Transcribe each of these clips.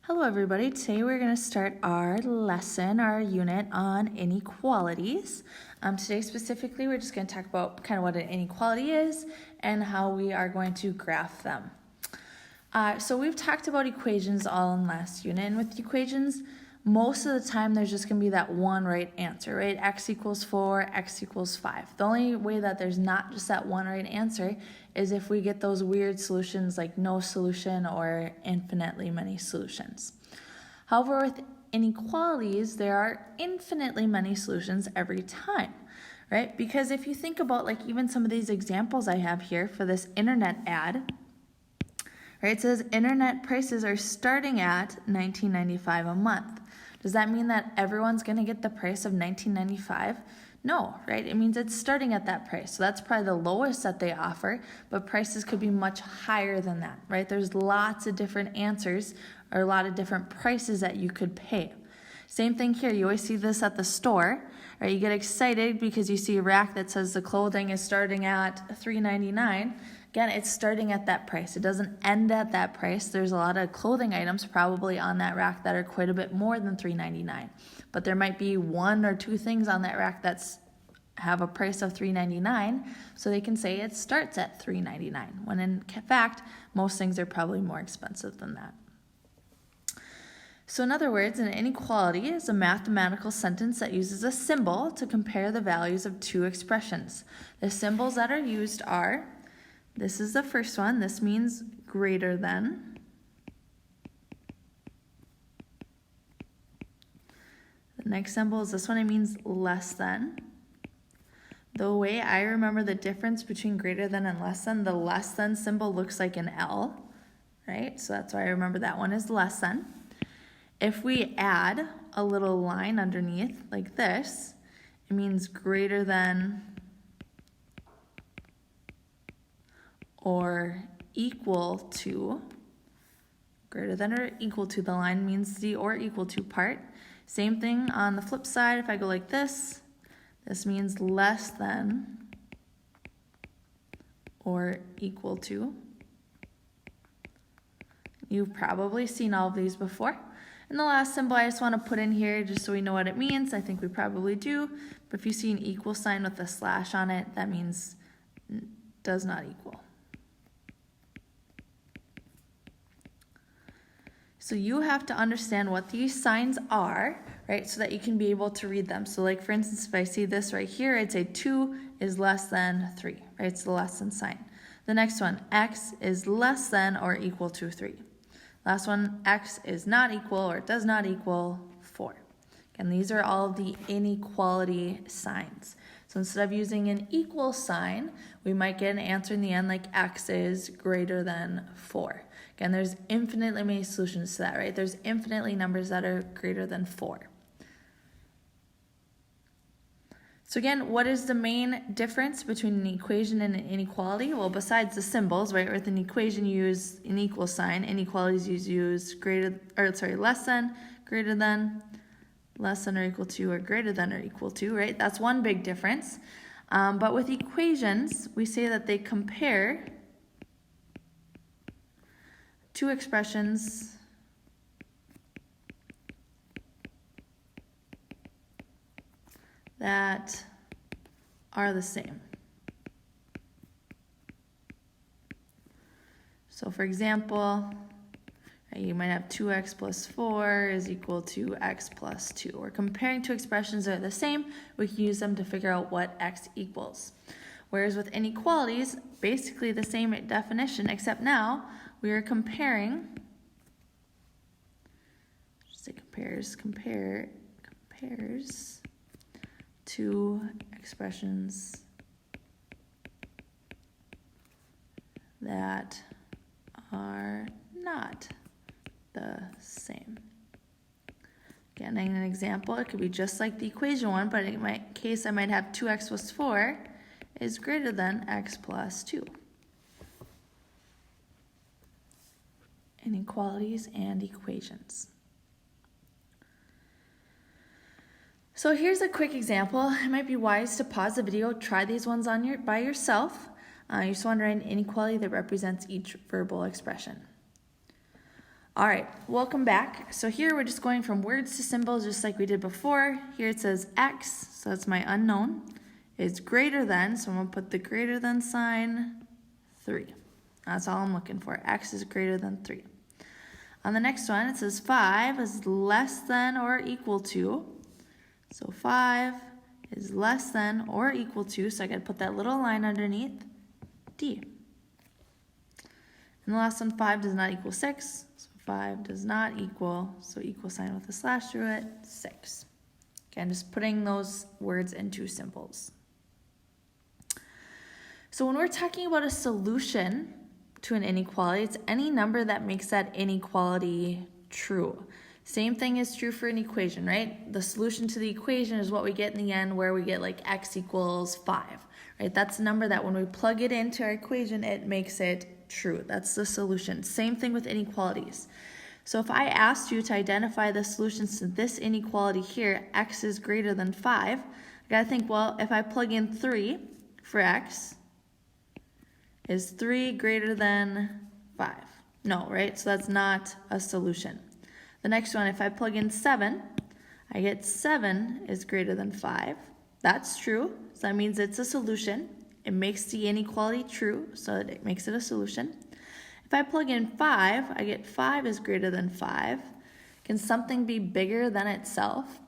Hello everybody, today we're going to start our lesson, our unit on inequalities. Today specifically we're just going to talk about kind of what an inequality is and how we are going to graph them. So we've talked about equations all in last unit, and with equations most of the time there's just going to be that one right answer, right? X equals 4, X equals 5. The only way that there's not just that one right answer is if we get those weird solutions like no solution or infinitely many solutions. However, with inequalities, there are infinitely many solutions every time, right? Because if you think about like even some of these examples I have here for this internet ad, right? It says internet prices are starting at $19.95 a month. Does that mean that everyone's going to get the price of $19.95? No, right? It means it's starting at that price. So that's probably the lowest that they offer, but prices could be much higher than that, right? There's lots of different answers or a lot of different prices that you could pay. Same thing here. You always see this at the store, right? You get excited because you see a rack that says the clothing is starting at $3.99. Again, it's starting at that price. It doesn't end at that price. There's a lot of clothing items probably on that rack that are quite a bit more than $3.99. But there might be one or two things on that rack that's have a price of $3.99, so they can say it starts at $3.99, when in fact, most things are probably more expensive than that. So in other words, an inequality is a mathematical sentence that uses a symbol to compare the values of two expressions. The symbols that are used are, this is the first one, this means greater than. The next symbol is this one, it means less than. The way I remember the difference between greater than and less than, the less than symbol looks like an L, right? So that's why I remember that one is less than. If we add a little line underneath like this, it means greater than or equal to. Greater than or equal to, the line means the or equal to part. Same thing on the flip side, if I go like this means less than or equal to. You've probably seen all of these before. And the last symbol I just want to put in here just so we know what it means. I think we probably do. But if you see an equal sign with a slash on it, that means does not equal. So you have to understand what these signs are, right, so that you can be able to read them. So like for instance, if I see this right here, I'd say 2 is less than 3, right? It's the less than sign. The next one, x is less than or equal to 3. Last one, x is not equal or does not equal 4. And these are all the inequality signs. So instead of using an equal sign, we might get an answer in the end like x is greater than 4. Again, there's infinitely many solutions to that, right? There's infinitely numbers that are greater than 4. So again, what is the main difference between an equation and an inequality? Well, besides the symbols, right? With an equation, you use an equal sign. Inequalities, you use less than, greater than, less than or equal to, or greater than or equal to, right? That's one big difference. But with equations, we say that they compare two expressions that are the same. So for example, you might have 2x plus 4 is equal to x plus 2. We're comparing two expressions that are the same. We can use them to figure out what x equals. Whereas with inequalities, basically the same definition, except now we are comparing, just say compares two expressions that are not the same. Again, in an example, it could be just like the equation one, but in my case, I might have 2x plus 4 is greater than x plus 2. Inequalities and equations. So here's a quick example. It might be wise to pause the video, try these ones on by yourself. You just want to write an inequality that represents each verbal expression. All right, welcome back. So here we're just going from words to symbols just like we did before. Here it says x, so that's my unknown, is greater than, so I'm going to put the greater than sign, 3. That's all I'm looking for. X is greater than 3. On the next one, it says 5 is less than or equal to. So 5 is less than or equal to, so I got to put that little line underneath, D. And the last one, 5 does not equal 6. So 5 does not equal, so equal sign with a slash through it, 6. Again, just putting those words into symbols. So when we're talking about a solution to an inequality, it's any number that makes that inequality true. Same thing is true for an equation, right? The solution to the equation is what we get in the end, where we get like x equals 5, right? That's the number that when we plug it into our equation, it makes it true. That's the solution. Same thing with inequalities. So if I asked you to identify the solutions to this inequality here, x is greater than 5, I gotta think, well, if I plug in 3 for x, is 3 greater than 5? No, right? So that's not a solution. The next one, if I plug in 7, I get 7 is greater than 5. That's true, so that means it's a solution. It makes the inequality true, so it makes it a solution. If I plug in 5, I get 5 is greater than 5. Can something be bigger than itself?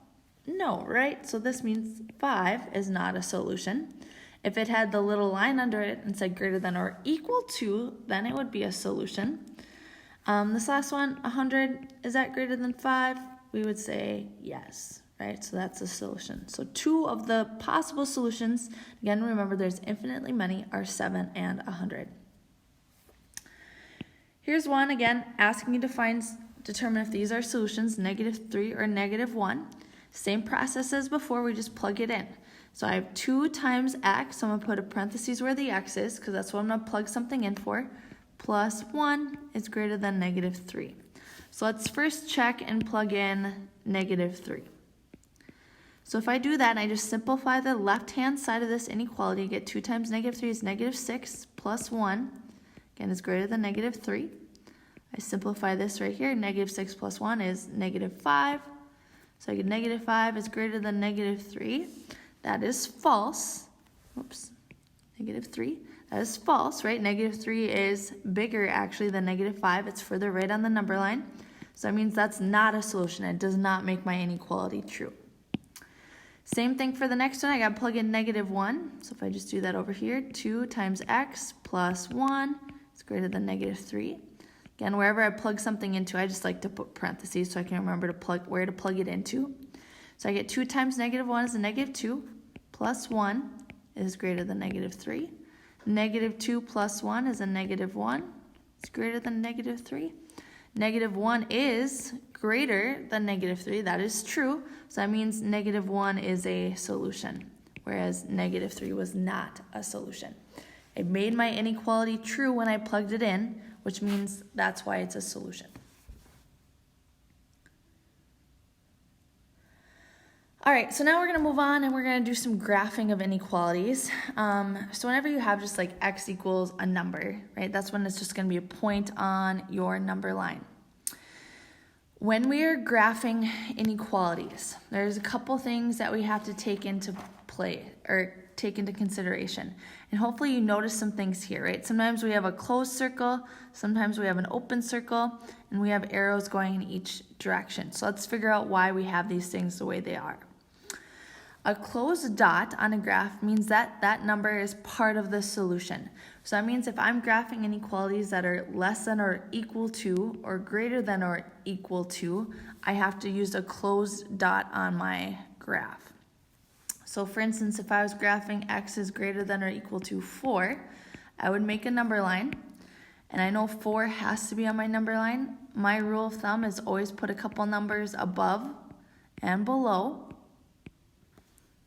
No, right? So this means 5 is not a solution. If it had the little line under it and said greater than or equal to, then it would be a solution. This last one, 100, is that greater than 5? We would say yes, right? So that's a solution. So 2 of the possible solutions, again, remember there's infinitely many, are 7 and 100. Here's one, again, asking you to determine if these are solutions, -3 or -1. Same process as before, we just plug it in. So I have 2 times x, so I'm going to put a parentheses where the x is, because that's what I'm going to plug something in for, plus 1 is greater than -3. So let's first check and plug in -3. So if I do that and I just simplify the left-hand side of this inequality, I get 2 times -3 is -6 plus 1, again, is greater than -3. I simplify this right here, -6 plus 1 is -5. So I get -5 is greater than -3. That is false. Oops, -3. That is false, right? -3 is bigger actually than -5. It's further right on the number line. So that means that's not a solution. It does not make my inequality true. Same thing for the next one. I got to plug in -1. So if I just do that over here, 2 times x plus 1 is greater than -3. Again, wherever I plug something into, I just like to put parentheses so I can remember where to plug it into. So I get 2 times -1 is a -2, plus 1 is greater than -3. -2 plus 1 is a -1. It's greater than -3. -1 is greater than -3. That is true. So that means -1 is a solution, whereas -3 was not a solution. It made my inequality true when I plugged it in, which means that's why it's a solution. All right, so now we're going to move on and we're going to do some graphing of inequalities. So whenever you have just like x equals a number, right, that's when it's just going to be a point on your number line. When we are graphing inequalities, there's a couple things that we have to take into play or take into consideration. And hopefully you notice some things here, right? Sometimes we have a closed circle, sometimes we have an open circle, and we have arrows going in each direction. So let's figure out why we have these things the way they are. A closed dot on a graph means that that number is part of the solution. So that means if I'm graphing inequalities that are less than or equal to or greater than or equal to, I have to use a closed dot on my graph. So for instance, if I was graphing x is greater than or equal to 4, I would make a number line, and I know 4 has to be on my number line. My rule of thumb is always put a couple numbers above and below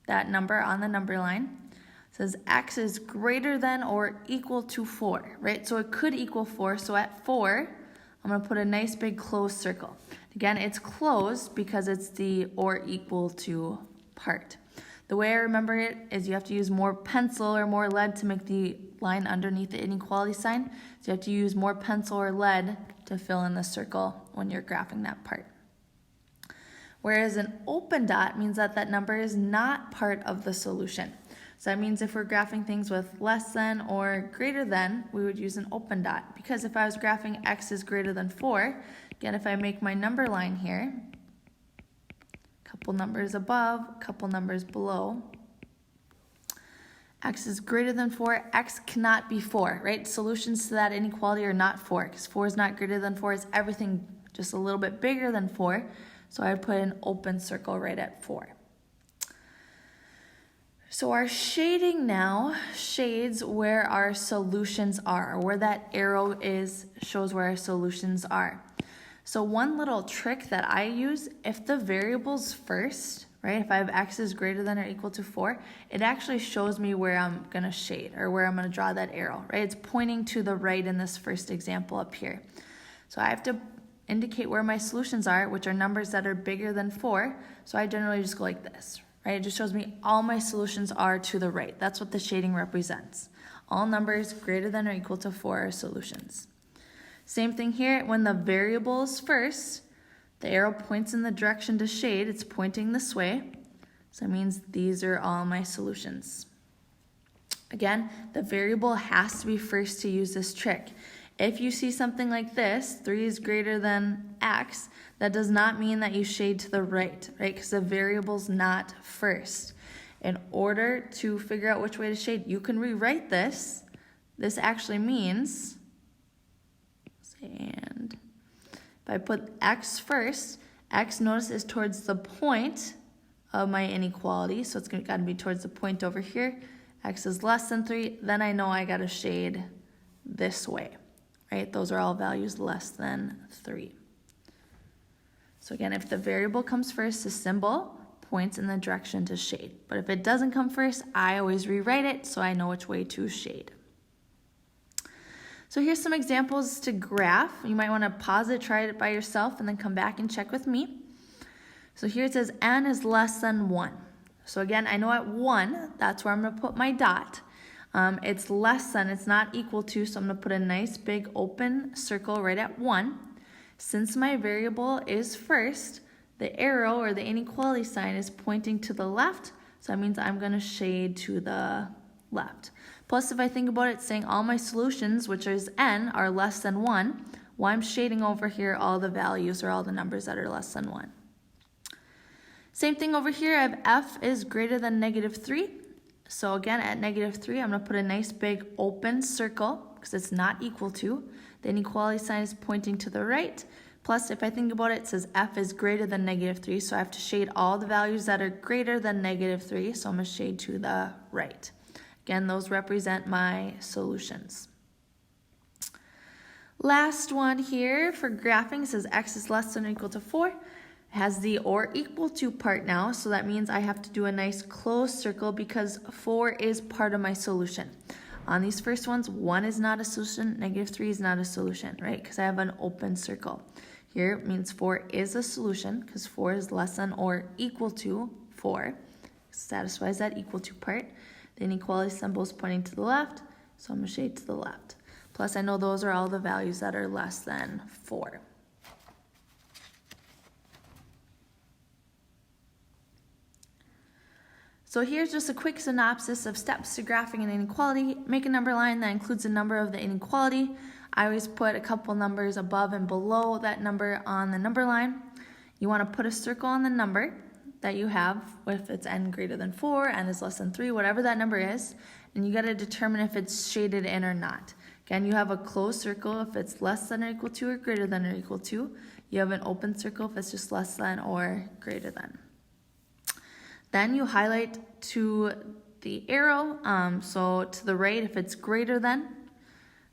that number on the number line. It says x is greater than or equal to 4, right? So it could equal 4, so at 4, I'm going to put a nice big closed circle. Again, it's closed because it's the or equal to part. The way I remember it is you have to use more pencil or more lead to make the line underneath the inequality sign. So you have to use more pencil or lead to fill in the circle when you're graphing that part. Whereas an open dot means that that number is not part of the solution. So that means if we're graphing things with less than or greater than, we would use an open dot. Because if I was graphing x is greater than 4, again, if I make my number line here, a couple numbers above, a couple numbers below, x is greater than 4, x cannot be 4, right? Solutions to that inequality are not 4, because 4 is not greater than 4, it's everything just a little bit bigger than 4. So I would put an open circle right at 4. So our shading now shades where our solutions are, or where that arrow is shows where our solutions are. So one little trick that I use, if the variable's first, right, if I have x is greater than or equal to 4, it actually shows me where I'm going to shade, or where I'm going to draw that arrow, right? It's pointing to the right in this first example up here. So I have to indicate where my solutions are, which are numbers that are bigger than 4. So I generally just go like this, right? It just shows me all my solutions are to the right. That's what the shading represents. All numbers greater than or equal to 4 are solutions. Same thing here, when the variable is first, the arrow points in the direction to shade, it's pointing this way. So that means these are all my solutions. Again, the variable has to be first to use this trick. If you see something like this, 3 is greater than x, that does not mean that you shade to the right, right? Because the variable's not first. In order to figure out which way to shade, you can rewrite this. This actually means, and if I put x first, x, notice, is towards the point of my inequality, so it's got to be towards the point over here. X is less than 3, then I know I got to shade this way, right? Those are all values less than 3. So again, if the variable comes first, the symbol points in the direction to shade. But if it doesn't come first, I always rewrite it so I know which way to shade. So here's some examples to graph. You might want to pause it, try it by yourself, and then come back and check with me. So here it says n is less than 1. So again, I know at 1, that's where I'm going to put my dot. It's less than, it's not equal to, so I'm going to put a nice big open circle right at 1. Since my variable is first, the arrow or the inequality sign is pointing to the left, so that means I'm going to shade to the left. Plus, if I think about it, saying all my solutions, which is n, are less than 1, well, I'm shading over here all the values or all the numbers that are less than 1. Same thing over here, I have f is greater than negative 3. So again, at negative 3, I'm going to put a nice big open circle because it's not equal to. The inequality sign is pointing to the right. Plus, if I think about it, it says f is greater than negative 3, so I have to shade all the values that are greater than negative 3, so I'm going to shade to the right. Again, those represent my solutions. Last one here for graphing says x is less than or equal to 4. It has the or equal to part now, so that means I have to do a nice closed circle because 4 is part of my solution. On these first ones, 1 is not a solution, negative 3 is not a solution, right? Because I have an open circle. Here it means 4 is a solution because 4 is less than or equal to 4. Satisfies that equal to part. The inequality symbol is pointing to the left, so I'm going to shade to the left. Plus, I know those are all the values that are less than 4. So here's just a quick synopsis of steps to graphing an inequality. Make a number line that includes the number of the inequality. I always put a couple numbers above and below that number on the number line. You want to put a circle on the number that you have, if it's n greater than 4, n is less than 3, whatever that number is, and you got to determine if it's shaded in or not. Again, you have a closed circle if it's less than or equal to or greater than or equal to. You have an open circle if it's just less than or greater than. Then you highlight to the arrow, so to the right if it's greater than,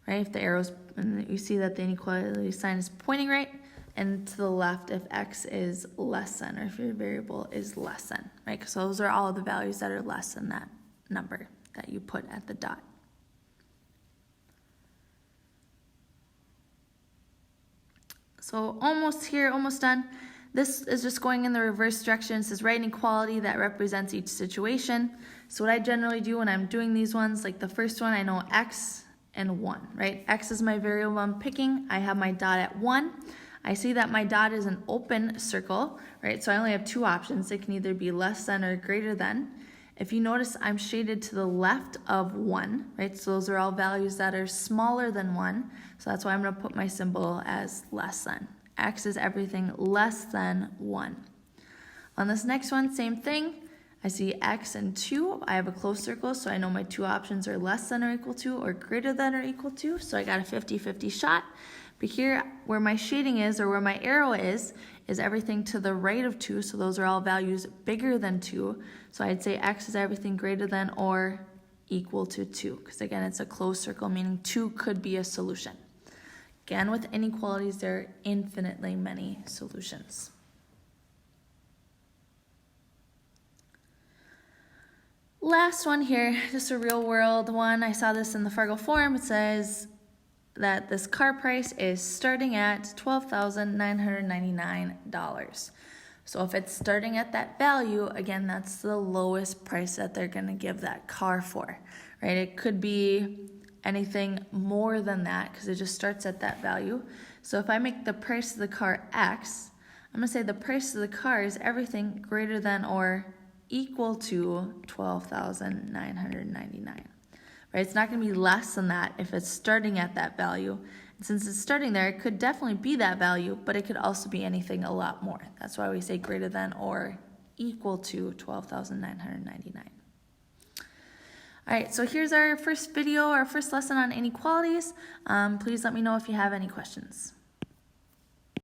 right? If the arrow's, and you see that the inequality sign is pointing right, and to the left if x is less than, or if your variable is less than, right? So those are all the values that are less than that number that you put at the dot. So almost here, almost done. This is just going in the reverse direction. It says write an equality that represents each situation. So what I generally do when I'm doing these ones, like the first one, I know x and 1, right? X is my variable I'm picking. I have my dot at 1. I see that my dot is an open circle, right? So I only have two options. It can either be less than or greater than. If you notice, I'm shaded to the left of 1, right? So those are all values that are smaller than 1. So that's why I'm going to put my symbol as less than. X is everything less than 1. On this next one, same thing. I see X and 2. I have a closed circle, so I know my two options are less than or equal to or greater than or equal to. So I got a 50-50 shot. But here, where my shading is, or where my arrow is everything to the right of 2, so those are all values bigger than 2. So I'd say X is everything greater than or equal to 2, because again, it's a closed circle, meaning 2 could be a solution. Again, with inequalities, there are infinitely many solutions. Last one here, just a real world one. I saw this in the Fargo forum. It says that this car price is starting at $12,999. So if it's starting at that value, again, that's the lowest price that they're going to give that car for, right? It could be anything more than that because it just starts at that value. So if I make the price of the car X, I'm going to say the price of the car is everything greater than or equal to $12,999. Right? It's not going to be less than that if it's starting at that value. And since it's starting there, it could definitely be that value, but it could also be anything a lot more. That's why we say greater than or equal to $12,999. All right, so here's our first video, our first lesson on inequalities. Please let me know if you have any questions.